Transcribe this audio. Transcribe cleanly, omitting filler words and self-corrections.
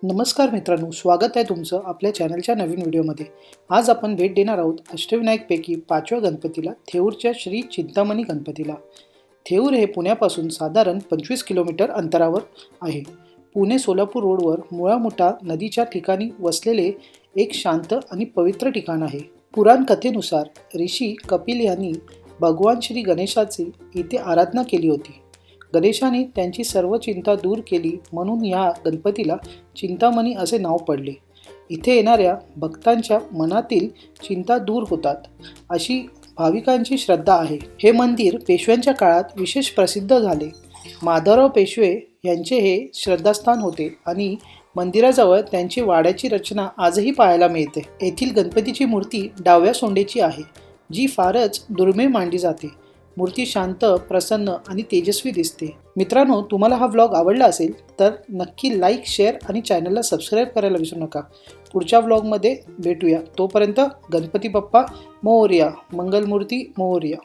नमस्कार मित्रांनो, स्वागत आहे तुमचं आपल्या चॅनलच्या नवीन व्हिडिओमध्ये। आज आपण भेट देणार आहोत अष्टविनायकपैकी 5व्या गणपतीला, थेऊरच्या श्री चिंतामणी गणपतीला। थेऊर हे पुण्यापासून साधारण 25 किलोमीटर अंतरावर आहे। पुणे सोलापूर रोडवर मुळामुठा नदीच्या ठिकाणी वसलेले एक शांत आणि पवित्र ठिकाण आहे। पुराण कथेनुसार ऋषी कपिल यांनी भगवान श्री गणेशाची इथे आराधना केली होती। गणेशाने त्यांची सर्व चिंता दूर केली म्हणून या गणपतीला चिंतामणी असे नाव पडले। इथे येणाऱ्या भक्तांच्या मनातील चिंता दूर होतात अशी भाविकांची श्रद्धा आहे। हे मंदिर पेशव्यांच्या काळात विशेष प्रसिद्ध झाले। माधवराव पेशवे यांचे हे श्रद्धास्थान होते आणि मंदिराजवळ त्यांची वाड्याची रचना आजही पाहायला मिळते। येथील गणपतीची मूर्ती डाव्या सोंडेची आहे, जी फारच दुर्मिळ मानली जाते। मूर्ती शांत, प्रसन्न आणि तेजस्वी दिसते। मित्रांनो, तुम्हाला हा व्लॉग आवडला असेल तर नक्की लाईक, शेअर आणि चॅनलला सबस्क्राईब करायला विसरू नका। पुढच्या व्लॉगमध्ये भेटूया। तोपर्यंत गणपती बाप्पा मोरया, मंगलमूर्ती मोरया।